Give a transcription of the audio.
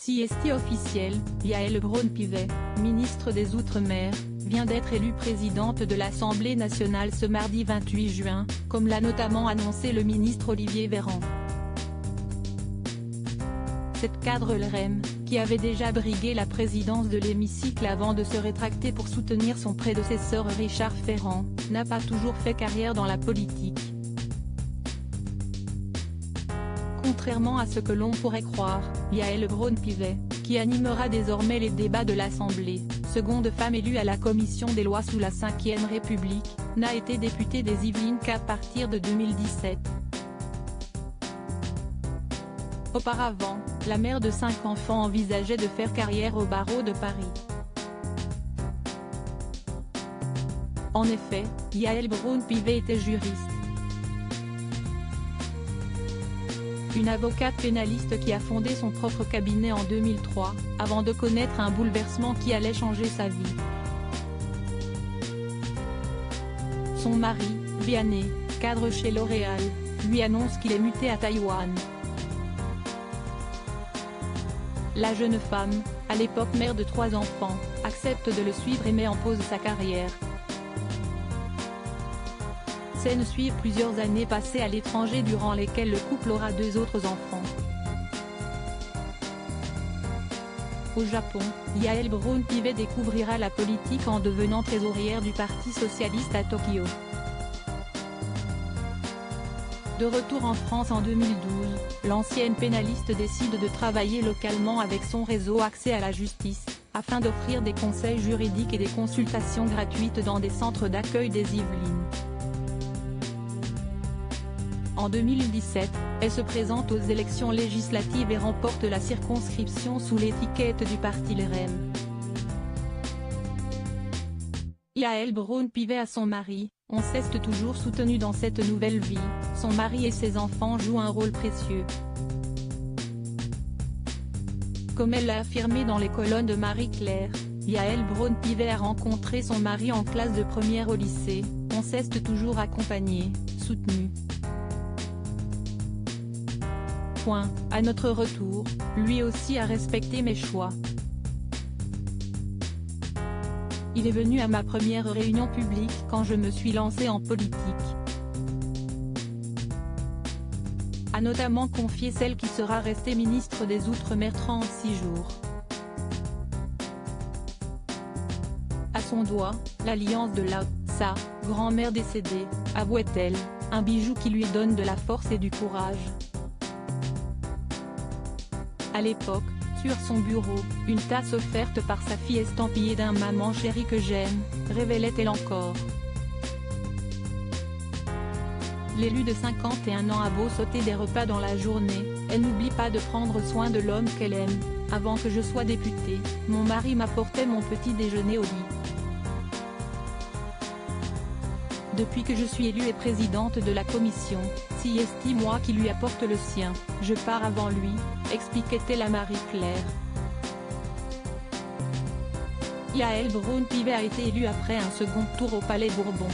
Siesti officiel, Yaël Braun-Pivet, ministre des Outre-mer, vient d'être élue présidente de l'Assemblée nationale ce mardi 28 juin, comme l'a notamment annoncé le ministre Olivier Véran. Cette cadre LREM, qui avait déjà brigué la présidence de l'hémicycle avant de se rétracter pour soutenir son prédécesseur Richard Ferrand, n'a pas toujours fait carrière dans la politique. Contrairement à ce que l'on pourrait croire, Yaël Braun-Pivet, qui animera désormais les débats de l'Assemblée, seconde femme élue à la commission des lois sous la Ve République, n'a été députée des Yvelines qu'à partir de 2017. Auparavant, la mère de 5 enfants envisageait de faire carrière au barreau de Paris. En effet, Yaël Braun-Pivet était juriste. Une avocate pénaliste qui a fondé son propre cabinet en 2003, avant de connaître un bouleversement qui allait changer sa vie. Son mari, Vianney, cadre chez L'Oréal, lui annonce qu'il est muté à Taïwan. La jeune femme, à l'époque mère de 3 enfants, accepte de le suivre et met en pause sa carrière. Scènes suivent plusieurs années passées à l'étranger durant lesquelles le couple aura 2 autres enfants. Au Japon, Yaël Braun-Pivet découvrira la politique en devenant trésorière du Parti socialiste à Tokyo. De retour en France en 2012, l'ancienne pénaliste décide de travailler localement avec son réseau Accès à la justice, afin d'offrir des conseils juridiques et des consultations gratuites dans des centres d'accueil des Yvelines. En 2017, elle se présente aux élections législatives et remporte la circonscription sous l'étiquette du parti LREM. Yaël Braun-Pivet à son mari, on s'est toujours soutenu dans cette nouvelle vie, son mari et ses enfants jouent un rôle précieux. Comme elle l'a affirmé dans les colonnes de Marie-Claire, Yaël Braun-Pivet a rencontré son mari en classe de première au lycée, on s'est toujours accompagné, soutenu. À notre retour, lui aussi a respecté mes choix. Il est venu à ma première réunion publique quand je me suis lancée en politique. A notamment confié celle qui sera restée ministre des Outre-mer 36 jours. À son doigt, l'alliance de sa grand-mère décédée, avouait-elle, un bijou qui lui donne de la force et du courage. À l'époque, sur son bureau, une tasse offerte par sa fille estampillée d'un maman chérie que j'aime, révélait-elle encore. L'élue de 51 ans a beau sauter des repas dans la journée, elle n'oublie pas de prendre soin de l'homme qu'elle aime. Avant que je sois députée, mon mari m'apportait mon petit déjeuner au lit. Depuis que je suis élue et présidente de la commission, c'est moi qui lui apporte le sien, je pars avant lui, expliquait-elle à Marie-Claire. Yaël Braun-Pivet a été élue après un second tour au Palais Bourbon.